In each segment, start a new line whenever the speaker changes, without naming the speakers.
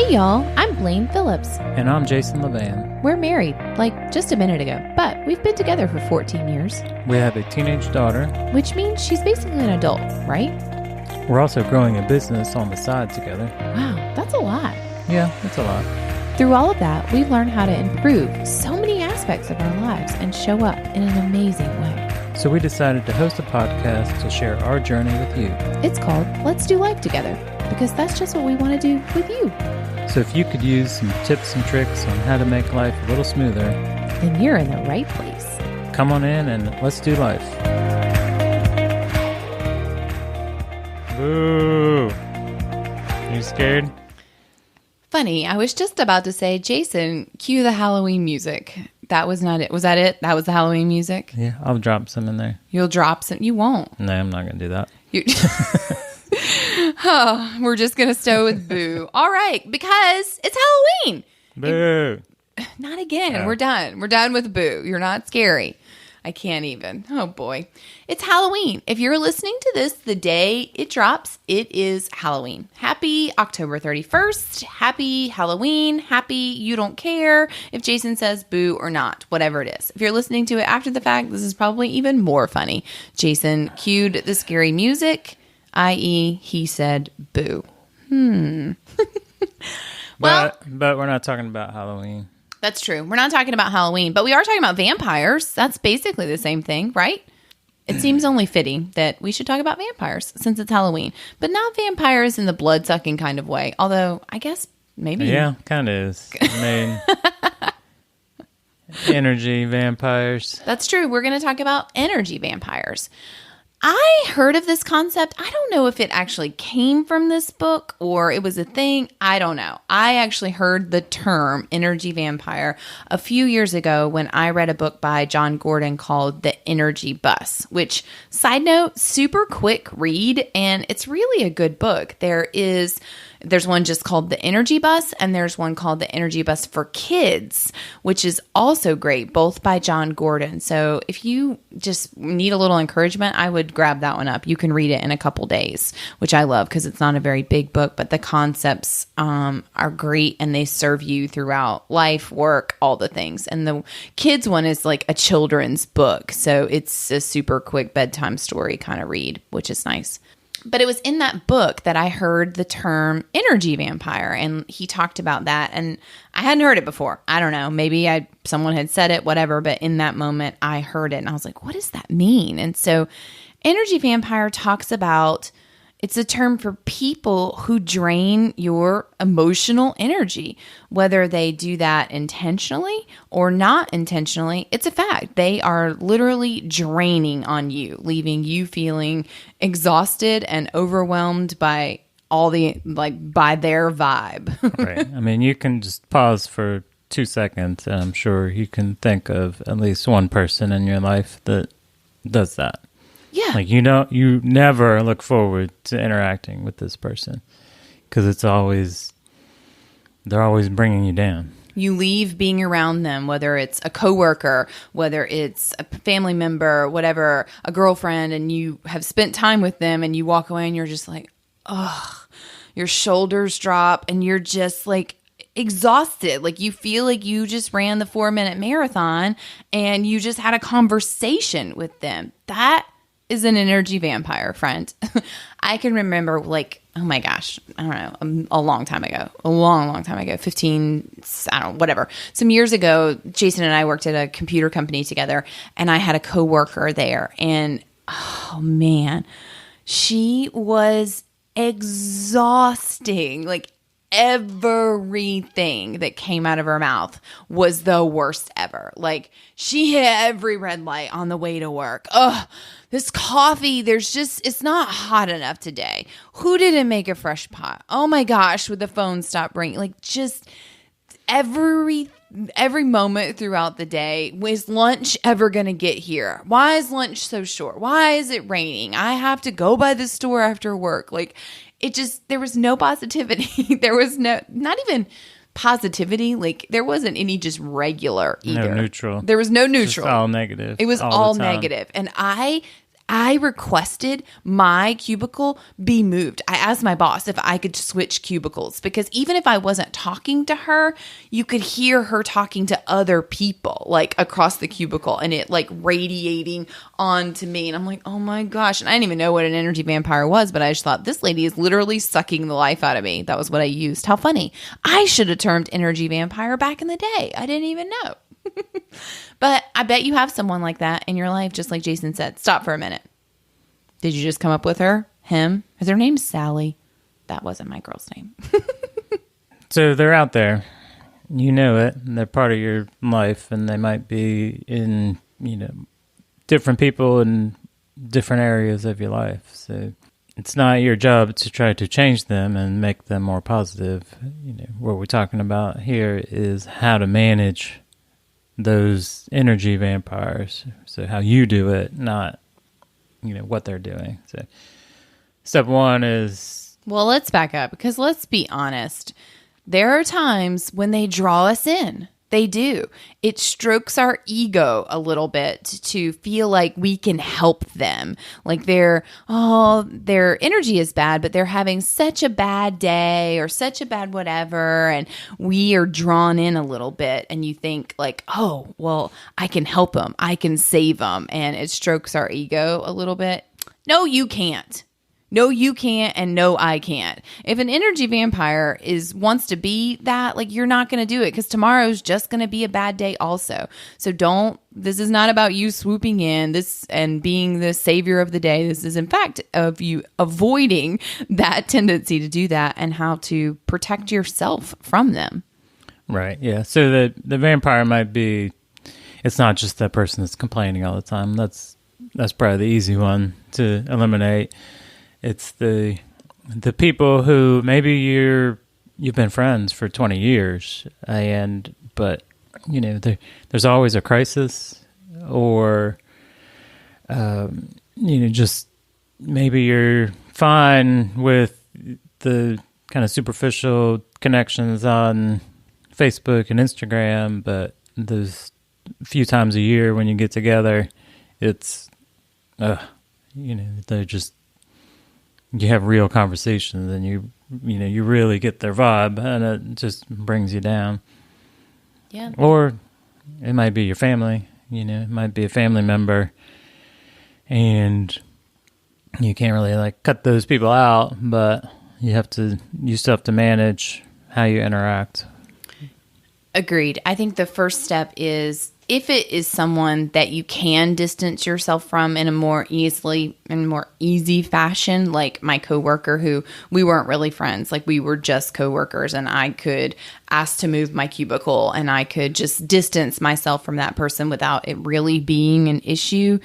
Hey y'all, I'm Blaine Phillips.
And I'm Phillips-LeVan.
We're married, like just a minute ago, but we've been together for 14 years.
We have a teenage daughter.
Which means she's basically an adult, right?
We're also growing a business on the side together.
Wow, that's a lot.
Yeah, that's a lot.
Through all of that, we've learned how to improve so many aspects of our lives and show up in an amazing way.
So we decided to host a podcast to share our journey with you.
It's called Let's Do Life Together, because that's just what we want to do with you.
So if you could use some tips and tricks on how to make life a little smoother,
then you're in the right place.
Come on in and let's do life. Boo! You scared?
Funny, I was just about to say, Jason, cue the Halloween music. That was not it. Was that it? That was the Halloween music?
Yeah, I'll drop some in there.
You'll drop some? You won't.
No, I'm not going to do that.
Oh, we're just going to stow with boo. All right, because it's Halloween.
Boo.
Not again.
Oh.
We're done. We're done with boo. You're not scary. I can't even. Oh, boy. It's Halloween. If you're listening to this the day it drops, it is Halloween. Happy October 31st. Happy Halloween. Happy you don't care if Jason says boo or not, whatever it is. If you're listening to it after the fact, this is probably even more funny. Jason cued the scary music, i.e. he said boo. Well,
but we're not talking about Halloween.
That's true. We're not talking about Halloween, but we are talking about vampires. That's basically the same thing, right? It seems only fitting that we should talk about vampires since it's Halloween, but not vampires in the blood-sucking kind of way. Although, I guess maybe.
Yeah, kind of is. I mean, energy vampires.
That's true. We're going to talk about energy vampires. I heard of this concept. I don't know if it actually came from this book or it was a thing. I don't know. I actually heard the term energy vampire a few years ago when I read a book by John Gordon called The Energy Bus, which, side note, super quick read, and it's really a good book. There's one just called The Energy Bus, and there's one called The Energy Bus for Kids, which is also great, both by John Gordon. So if you just need a little encouragement, I would grab that one up. You can read it in a couple days, which I love because it's not a very big book, but the concepts are great, and they serve you throughout life, work, all the things. And the kids one is like a children's book, so it's a super quick bedtime story kind of read, which is nice. But it was in that book that I heard the term energy vampire, and he talked about that, and I hadn't heard it before. I don't know. Maybe someone had said it, whatever, but in that moment I heard it, and I was like, what does that mean? And so energy vampire talks about, it's a term for people who drain your emotional energy, whether they do that intentionally or not intentionally. It's a fact. They are literally draining on you, leaving you feeling exhausted and overwhelmed by by their vibe.
Right. I mean, you can just pause for 2 seconds, and I'm sure you can think of at least one person in your life that does that.
Yeah.
Like, you never look forward to interacting with this person because they're always bringing you down.
You leave being around them, whether it's a coworker, whether it's a family member, whatever, a girlfriend, and you have spent time with them and you walk away and you're just like, ugh, your shoulders drop and you're just like exhausted. Like you feel like you just ran the 4-minute marathon and you just had a conversation with them. That is an energy vampire, friend. I can remember, like, oh my gosh, I don't know, a long time ago, 15, I don't know, whatever. Some years ago, Jason and I worked at a computer company together, and I had a coworker there, and oh man, she was exhausting. Like, everything that came out of her mouth was the worst ever. Like, she hit every red light on the way to work. Ugh, this coffee, it's not hot enough today. Who didn't make a fresh pot? Oh my gosh, would the phone stop ringing? Like, just every moment throughout the day. Was lunch ever going to get here? Why is lunch so short? Why is it raining? I have to go by the store after work. Like, there was no positivity. There was not even positivity. Like, there wasn't any just regular either.
No neutral.
There was no neutral.
Just all negative.
It was all negative. And I I requested my cubicle be moved. I asked my boss if I could switch cubicles because even if I wasn't talking to her, you could hear her talking to other people like across the cubicle and it like radiating onto me. And I'm like, oh my gosh. And I didn't even know what an energy vampire was, but I just thought this lady is literally sucking the life out of me. That was what I used. How funny. I should have termed energy vampire back in the day. I didn't even know. But I bet you have someone like that in your life, just like Jason said. Stop for a minute. Did you just come up with her? Him? Is her name Sally? That wasn't my girl's name.
So they're out there. You know it. And they're part of your life, and they might be in, different people in different areas of your life. So it's not your job to try to change them and make them more positive. What we're talking about here is how to manage those energy vampires. So how you do it, not, what they're doing. So step one is...
Well, let's back up because let's be honest. There are times when they draw us in. They do. It strokes our ego a little bit to feel like we can help them. Like their energy is bad, but they're having such a bad day or such a bad whatever. And we are drawn in a little bit and you think like, oh, well, I can help them. I can save them. And it strokes our ego a little bit. No, you can't. No, you can't, and no, I can't. If an energy vampire wants to be that, like you're not going to do it because tomorrow's just going to be a bad day also. So this is not about you swooping in and being the savior of the day. This is in fact of you avoiding that tendency to do that and how to protect yourself from them.
Right, yeah. So the vampire might be, it's not just that person that's complaining all the time. That's probably the easy one to eliminate. It's the people who maybe you've been friends for 20 years, but there's always a crisis, or just maybe you're fine with the kind of superficial connections on Facebook and Instagram, but those few times a year when you get together, it's they're just. You have real conversations and you really get their vibe and it just brings you down.
Yeah.
Or it might be your family, it might be a family member and you can't really like cut those people out, but you still have to manage how you interact.
Agreed. I think the first step is if it is someone that you can distance yourself from in a more easy fashion, like my coworker who we weren't really friends, like we were just coworkers and I could ask to move my cubicle and I could just distance myself from that person without it really being an issue.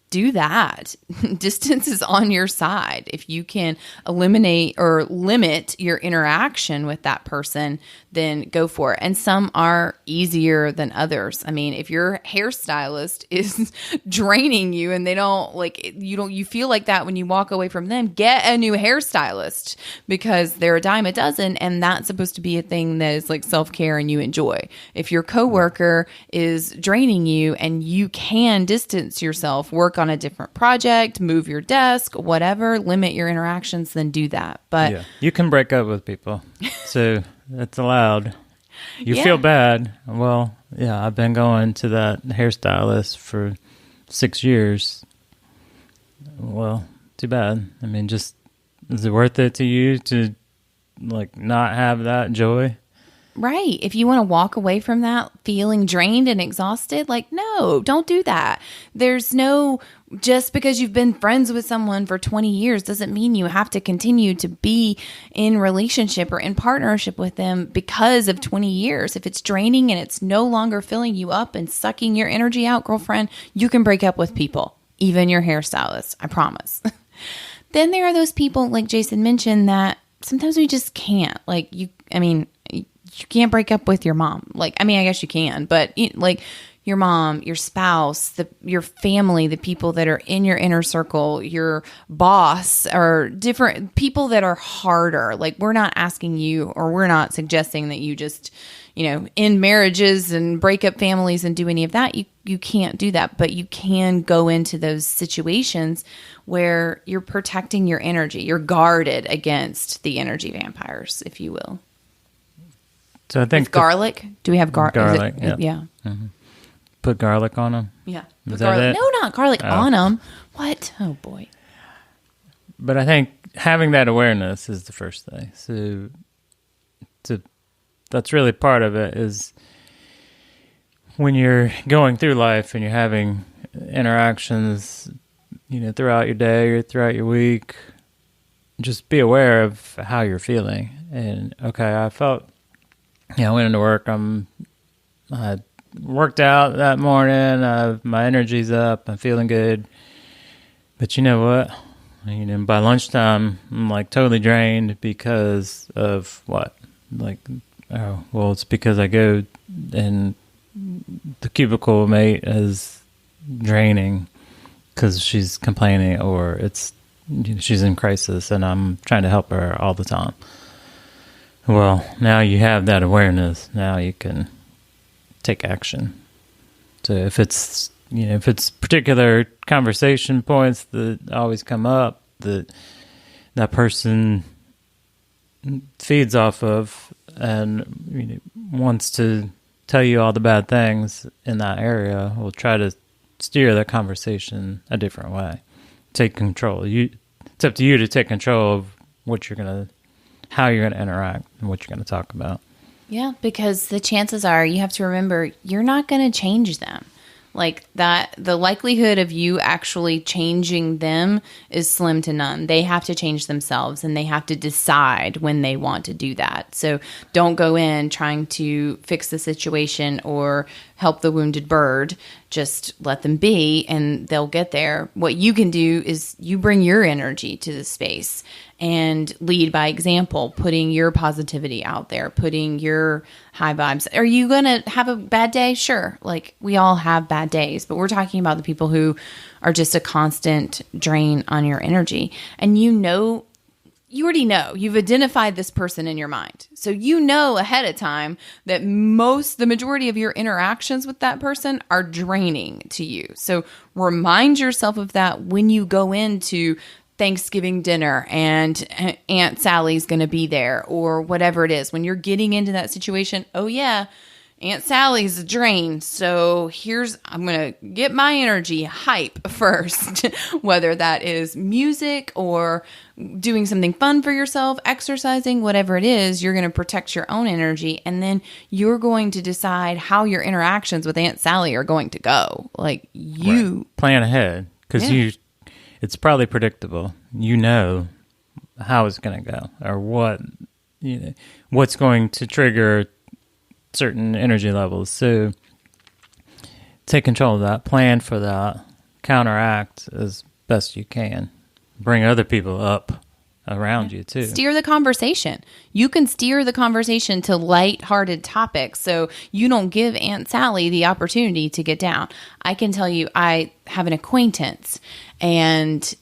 Do that. Distance is on your side. If you can eliminate or limit your interaction with that person, then go for it. And some are easier than others. I mean, if your hairstylist is draining you and they don't you feel like that when you walk away from them, get a new hairstylist because they're a dime a dozen and that's supposed to be a thing that is like self-care and you enjoy. If your coworker is draining you and you can distance yourself, work on a different project, move your desk, whatever, limit your interactions, then do that. But
yeah, you can break up with people. So that's allowed. You feel bad. Well, yeah, I've been going to that hairstylist for 6 years. Well, too bad. I mean, just is it worth it to you to like not have that joy?
Right. If you want to walk away from that feeling drained and exhausted, like, no, don't do that. Just because you've been friends with someone for 20 years doesn't mean you have to continue to be in relationship or in partnership with them because of 20 years. If it's draining and it's no longer filling you up and sucking your energy out, girlfriend, you can break up with people, even your hairstylist, I promise. Then there are those people, like Jason mentioned, that sometimes we just can't. You can't break up with your mom. I guess you can, but your mom, your spouse, your family, the people that are in your inner circle, your boss, or different people that are harder. Like, we're not asking you, or we're not suggesting that you just, end marriages and break up families and do any of that. You can't do that, but you can go into those situations where you're protecting your energy. You're guarded against the energy vampires, if you will.
So I think
garlic. Do we have
garlic?
Yeah.
Mm-hmm. Put garlic on them.
Yeah.
Is that it?
No, not garlic on them. What? Oh boy.
But I think having that awareness is the first thing. So that's really part of it, is when you're going through life and you're having interactions, throughout your day or throughout your week, just be aware of how you're feeling. And okay, I felt, I went into work, I worked out that morning, my energy's up, I'm feeling good. But you know what? By lunchtime, I'm like totally drained because of what? Like, oh, well, it's because I go and the cubicle mate is draining because she's complaining, or it's she's in crisis and I'm trying to help her all the time. Well, now you have that awareness. Now you can take action. So if it's particular conversation points that always come up that person feeds off of and wants to tell you all the bad things in that area, we'll try to steer the conversation a different way. Take control. It's up to you to take control of how you're gonna interact and what you're gonna talk about.
Yeah, because the chances are, you have to remember, you're not going to change them. Like that, the likelihood of you actually changing them is slim to none. They have to change themselves, and they have to decide when they want to do that. So don't go in trying to fix the situation or help the wounded bird. Just let them be, and they'll get there. What you can do is you bring your energy to the space and lead by example, putting your positivity out there, putting your high vibes. Are you going to have a bad day? Sure. Like, we all have bad days, but we're talking about the people who are just a constant drain on your energy. And you already know, you've identified this person in your mind. So you know ahead of time that the majority of your interactions with that person are draining to you. So remind yourself of that when you go into Thanksgiving dinner and Aunt Sally's going to be there, or whatever it is. When you're getting into that situation, oh yeah, Aunt Sally's a drain. So I'm going to get my energy hype first, whether that is music or doing something fun for yourself, exercising, whatever it is, you're going to protect your own energy. And then you're going to decide how your interactions with Aunt Sally are going to go. Like, you
plan ahead, because it's probably predictable. You know how it's going to go, or what's going to trigger certain energy levels. So take control of that, plan for that, counteract as best you can. Bring other people up around you too.
Steer the conversation. You can steer the conversation to lighthearted topics, so you don't give Aunt Sally the opportunity to get down. I can tell you, I have an acquaintance, and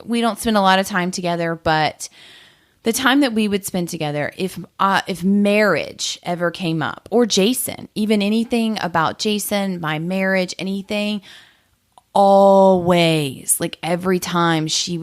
we don't spend a lot of time together, but the time that we would spend together, if marriage ever came up, or Jason, even anything about Jason, my marriage, anything, always, like every time she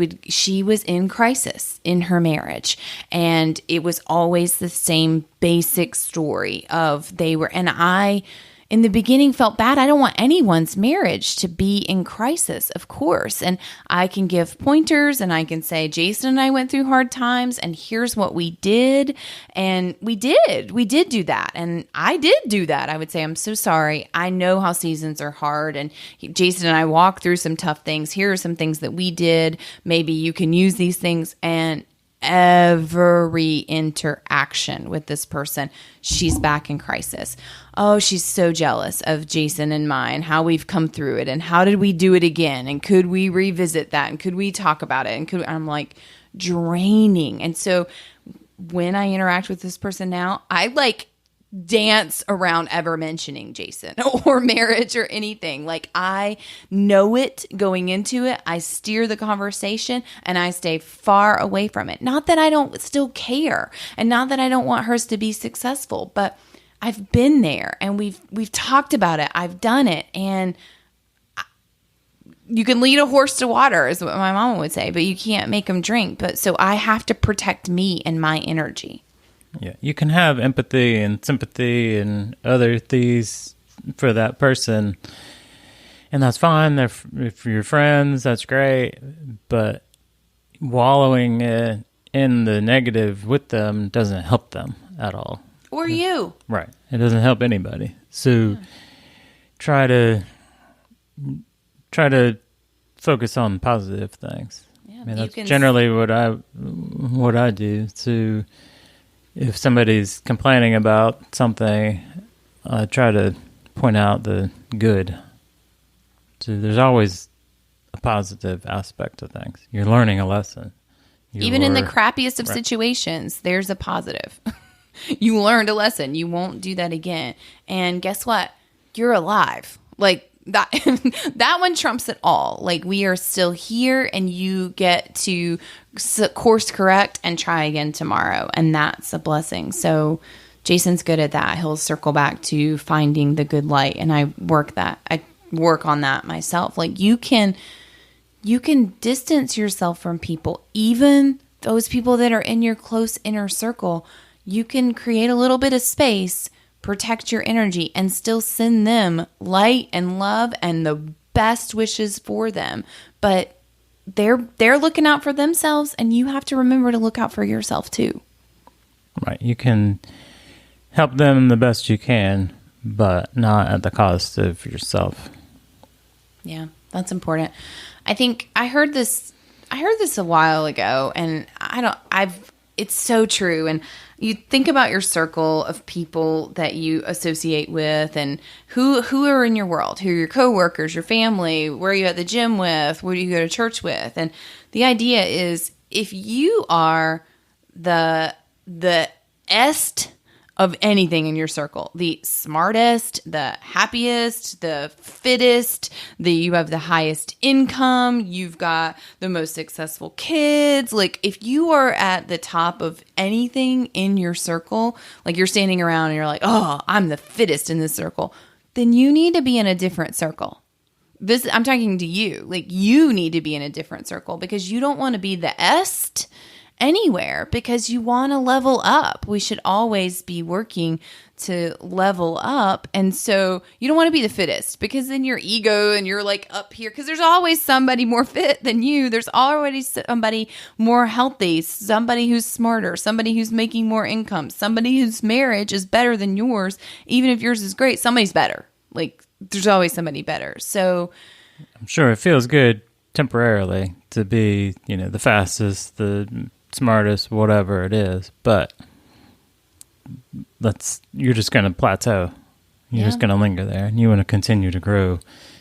was in crisis in her marriage, and it was always the same basic story of and I in the beginning felt bad. I don't want anyone's marriage to be in crisis, of course. And I can give pointers, and I can say, Jason and I went through hard times, and here's what we did. And we did do that. And I did do that. I would say, I'm so sorry. I know how seasons are hard. And Jason and I walked through some tough things. Here are some things that we did. Maybe you can use these things. And every interaction with this person, she's back in crisis. Oh, she's so jealous of Jason and mine, how we've come through it, and how did we do it again, and could we revisit that, and could we talk about it, and I'm like, draining. And so when I interact with this person now, I dance around ever mentioning Jason or marriage or anything. Like, I know it going into it. I steer the conversation and I stay far away from it. Not that I don't still care, and not that I don't want hers to be successful, but I've been there and we've talked about it. I've done it, and you can lead a horse to water is what my mama would say, but you can't make him drink. But so I have to protect me and my energy.
Yeah, you can have empathy and sympathy and other things for that person, and that's fine. If you're friends, that's great. But wallowing in the negative with them doesn't help them at all.
Or you. Right.
It doesn't help anybody. So try to focus on positive things. Yeah, I mean, that's generally what I do. So if somebody's complaining about something, I try to point out the good. So there's always a positive aspect of things. You're learning a lesson.
Even in the crappiest of situations, there's a positive. You learned a lesson. You won't do that again. And guess what? You're alive. Like, that one trumps it all. Like, we are still here, and you get to course correct and try again tomorrow, and that's a blessing. So Jason's good at that. He'll circle back to finding the good light, and I work on that myself. Like, you can distance yourself from people, even those people that are in your close inner circle. You can create a little bit of space, protect your energy, and still send them light and love and the best wishes for them. But they're looking out for themselves, and you have to remember to look out for yourself too.
Right. You can help them the best you can, but not at the cost of yourself.
Yeah, that's important. I think I heard this a while ago, and it's so true. And you think about your circle of people that you associate with, and who are in your world, who are your coworkers, your family, where are you at the gym with, where do you go to church with? And the idea is, if you are the est of anything in your circle, the smartest, the happiest, the fittest, you have the highest income, you've got the most successful kids. Like, if you are at the top of anything in your circle, like you're standing around and you're like, oh, I'm the fittest in this circle, then you need to be in a different circle. I'm talking to you. Like, you need to be in a different circle, because you don't want to be the est anywhere, because you want to level up. We should always be working to level up. And so you don't want to be the fittest, because then your ego and you're like up here, because there's always somebody more fit than you. There's already somebody more healthy, somebody who's smarter, somebody who's making more income, somebody whose marriage is better than yours. Even if yours is great, somebody's better. Like, there's always somebody better. So
I'm sure it feels good temporarily to be, the fastest, the smartest, whatever it is, but you're just going to plateau. You're just going to linger there, and you want to continue to grow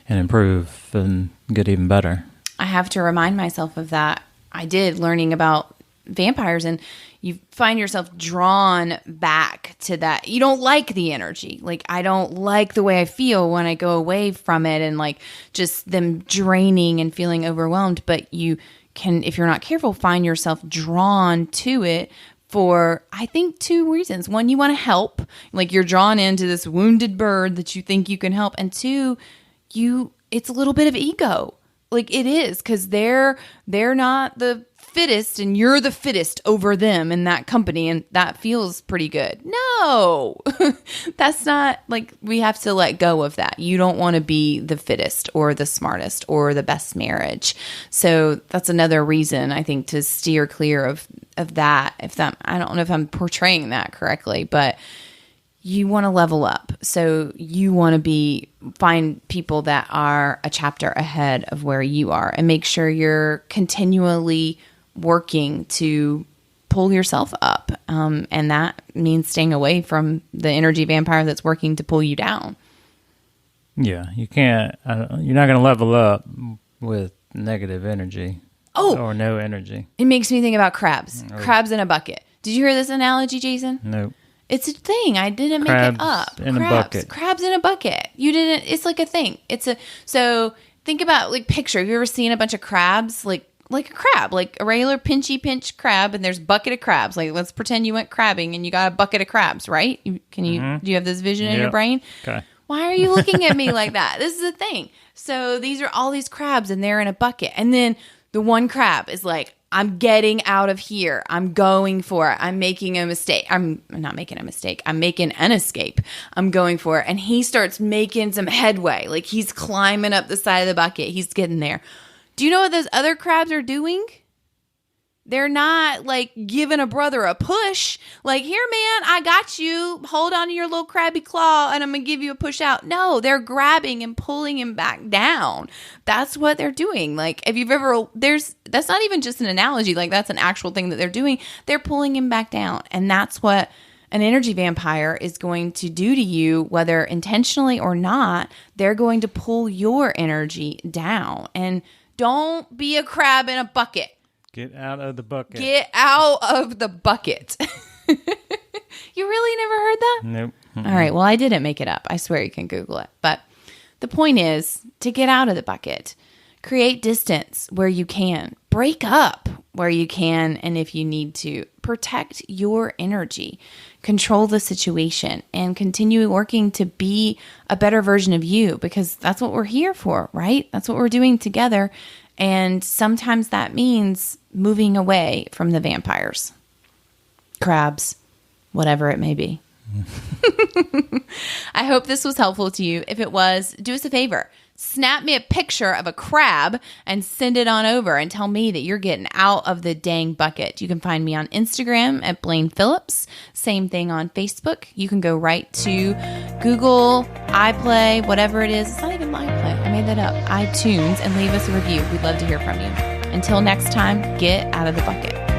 and improve and get even better.
I have to remind myself of that. I did, learning about vampires, and you find yourself drawn back to that. You don't like the energy. Like, I don't like the way I feel when I go away from it, and like just them draining and feeling overwhelmed. But you can, if you're not careful, find yourself drawn to it for, I think, two reasons. One, you want to help. Like, you're drawn into this wounded bird that you think you can help. And two, it's a little bit of ego. Like, it is, because they're not the fittest and you're the fittest over them in that company, and that feels pretty good. No, that's not, like, we have to let go of that. You don't want to be the fittest or the smartest or the best marriage. So that's another reason, I think, to steer clear of that. I don't know if I'm portraying that correctly, but you want to level up. So you want to find people that are a chapter ahead of where you are, and make sure you're continually working to pull yourself up. And that means staying away from the energy vampire that's working to pull you down.
Yeah, you can't, you're not going to level up with negative energy. Or no energy.
It makes me think about crabs. Crabs in a bucket. Did you hear this analogy, Jason?
No.
It's a thing. I didn't make it up.
In a bucket.
Crabs in a bucket. You didn't. It's like a thing. So think about, like, picture. Have you ever seen a bunch of crabs? Like a crab, like a regular pinch crab, and there's a bucket of crabs. Like, let's pretend you went crabbing and you got a bucket of crabs, right? Do you have this vision in your brain?
Okay.
Why are you looking at me like that? This is the thing. So these are all these crabs, and they're in a bucket. And then the one crab is like, I'm getting out of here. I'm going for it. I'm making a mistake. I'm not making a mistake. I'm making an escape. I'm going for it. And he starts making some headway. Like, he's climbing up the side of the bucket. He's getting there. Do you know what those other crabs are doing? They're not, like, giving a brother a push. Like, here, man, I got you. Hold on to your little crabby claw, and I'm going to give you a push out. No, they're grabbing and pulling him back down. That's what they're doing. Like, if you've ever, that's not even just an analogy. Like, that's an actual thing that they're doing. They're pulling him back down. And that's what an energy vampire is going to do to you, whether intentionally or not. They're going to pull your energy down. And don't be a crab in a bucket.
Get out of the bucket.
Get out of the bucket. You really never heard that?
Nope. Mm-mm.
All right. Well, I didn't make it up. I swear you can Google it. But the point is to get out of the bucket. Create distance where you can. Break up where you can. And if you need to, protect your energy. Control the situation. And continue working to be a better version of you. Because that's what we're here for, right? That's what we're doing together. And sometimes that means moving away from the vampires, crabs, whatever it may be. I hope this was helpful to you. If it was, do us a favor. Snap me a picture of a crab and send it on over and tell me that you're getting out of the dang bucket. You can find me on Instagram at Blaine Phillips. Same thing on Facebook. You can go right to Google, iPlay, whatever it is. It's not even iPlay. I made that up. iTunes, and leave us a review. We'd love to hear from you. Until next time, get out of the bucket.